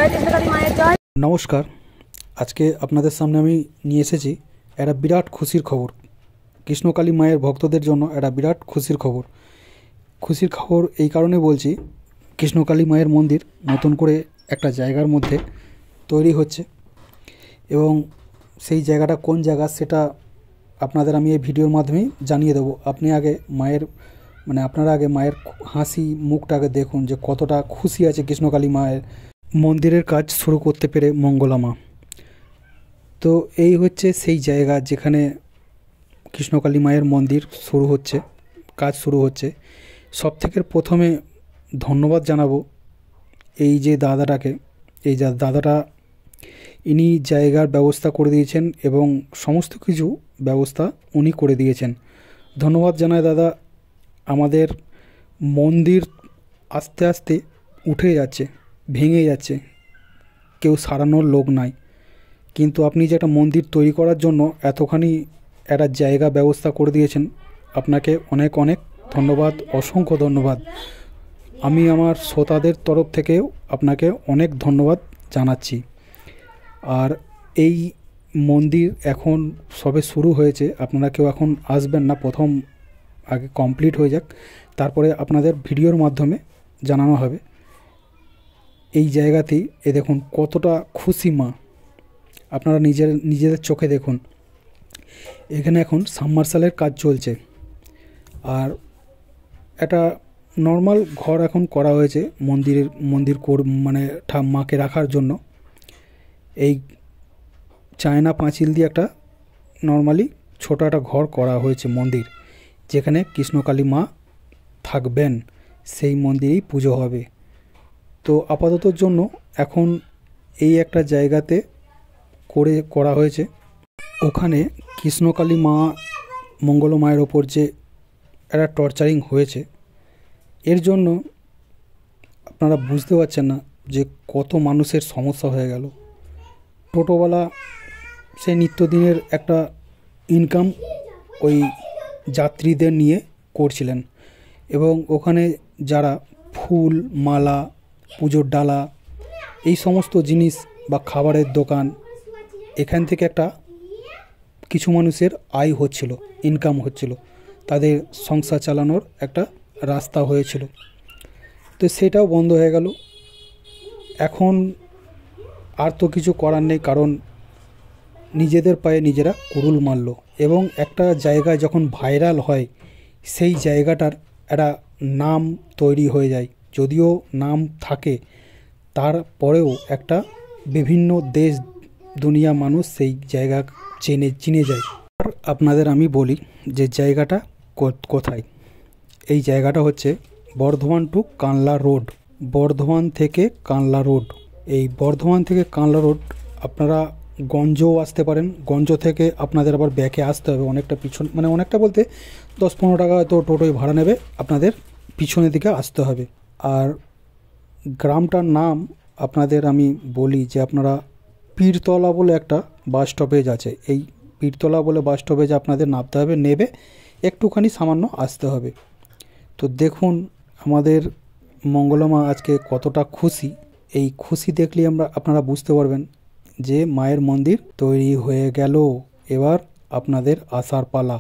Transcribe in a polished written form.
জয় কৃষ্ণকালী মায়ের জয়। নমস্কার, আজকে আপনাদের সামনে আমি নিয়ে এসেছি একটা বিরাট খুশির খবর। কৃষ্ণকালী মায়ের ভক্তদের জন্য একটা বিরাট খুশির খবর। খুশির খবর এই কারণে বলছি, কৃষ্ণকালী মায়ের মন্দির নতুন করে একটা জায়গার মধ্যে তৈরি হচ্ছে এবং সেই জায়গাটা কোন জায়গা সেটা আপনাদের আমি এই ভিডিওর মাধ্যমেই জানিয়ে দেবো। আপনারা আগে মায়ের হাসি মুখটাকে দেখুন যে কতটা খুশি আছে কৃষ্ণকালী মায়ের। মন্দিরের কাজ শুরু করতে পেরে মঙ্গলা মা। তো এই হচ্ছে সেই জায়গা যেখানে কৃষ্ণকালী মায়ের মন্দির শুরু হচ্ছে, কাজ শুরু হচ্ছে। সবথেকে প্রথমে ধন্যবাদ জানাবো এই যে দাদাটাকে। এই দাদাটা ইনি জায়গার ব্যবস্থা করে দিয়েছেন এবং সমস্ত কিছু ব্যবস্থা উনি করে দিয়েছেন। ধন্যবাদ জানাই দাদা। আমাদের মন্দির আস্তে আস্তে উঠে যাচ্ছে, ভেঙে যাচ্ছে, কেউ সারানোর লোক নাই, কিন্তু আপনি যে একটা মন্দির তৈরি করার জন্য এতখানি একটা জায়গা ব্যবস্থা করে দিয়েছেন, আপনাকে অনেক অনেক ধন্যবাদ, অসংখ্য ধন্যবাদ। আমি আমার শ্রোতাদের তরফ থেকেও আপনাকে অনেক ধন্যবাদ জানাচ্ছি। আর এই মন্দির এখন সবে শুরু হয়েছে, আপনারা কেউ এখন আসবেন না, প্রথম আগে কমপ্লিট হয়ে যাক, তারপরে আপনাদের ভিডিওর মাধ্যমে জানানো হবে। এই জায়গাতেই দেখুন কতটা খুশি মা, আপনারা নিজেদের চোখে দেখুন। এখানে এখন সাবমার্শালের কাজ চলছে আর একটা নর্মাল ঘর এখন করা হয়েছে মাকে রাখার জন্য। এই চায়না পাঁচিল দিয়ে একটা নর্মালি ছোটো একটা ঘর করা হয়েছে মন্দির, যেখানে কৃষ্ণকালী মা থাকবেন, সেই মন্দিরেই পুজো হবে। তো আপাততর জন্য এখন এই একটা জায়গাতে করা হয়েছে। ওখানে কৃষ্ণকালী মা মঙ্গলা মায়ের ওপর যে একটা টর্চারিং হয়েছে, এর জন্য আপনারা বুঝতে পারছেন না যে কত মানুষের সমস্যা হয়ে গেল। টোটোওয়ালা সে নিত্যদিনের একটা ইনকাম ওই যাত্রীদের নিয়ে করছিলেন এবং ওখানে যারা ফুল মালা, পুজোর ডালা, এই সমস্ত জিনিস বা খাবারের দোকান, এখান থেকে একটা কিছু মানুষের আয় হচ্ছিল, ইনকাম হচ্ছিল, তাদের সংসার চালানোর একটা রাস্তা হয়েছিল। তো সেটাও বন্ধ হয়ে গেল। এখন আর তো কিছু করার নেই, কারণ নিজেদের পায়ে নিজেরা কুড়ুল মারল এবং একটা জায়গায় যখন ভাইরাল হয়, সেই জায়গাটার একটা নাম তৈরি হয়ে যায়। যদিও নাম থাকে, তারপরেও একটা বিভিন্ন দেশ দুনিয়া মানুষ সেই জায়গা চিনে যায়। আর আপনাদের আমি বলি যে জায়গাটা কোথায়। এই জায়গাটা হচ্ছে বর্ধমান টু কানলা রোড, বর্ধমান থেকে কানলা রোড। এই বর্ধমান থেকে কানলা রোড আপনারা গঞ্জও আসতে পারেন, গঞ্জ থেকে আপনাদের আবার ব্যাকে আসতে হবে অনেকটা পিছন, অনেকটা বলতে 10-15 টাকা হয়তো টোটোয় ভাড়া নেবে, আপনাদের পিছনের দিকে আসতে হবে। আর গ্রামটার নাম আপনাদের আমি বলি যে আপনারা পীরতলা বলে একটা বাস স্টপেজ আছে, এই পীরতলা বলে বাস স্টপেজ আপনাদের নামতে হবে, নেবে একটুখানি সামান্য আসতে হবে। তো দেখুন আমাদের মঙ্গলা মা আজকে কতটা খুশি। এই খুশি দেখলেই আপনারা বুঝতে পারবেন যে মায়ের মন্দির তৈরি হয়ে গেল, এবার আপনাদের আসার পালা।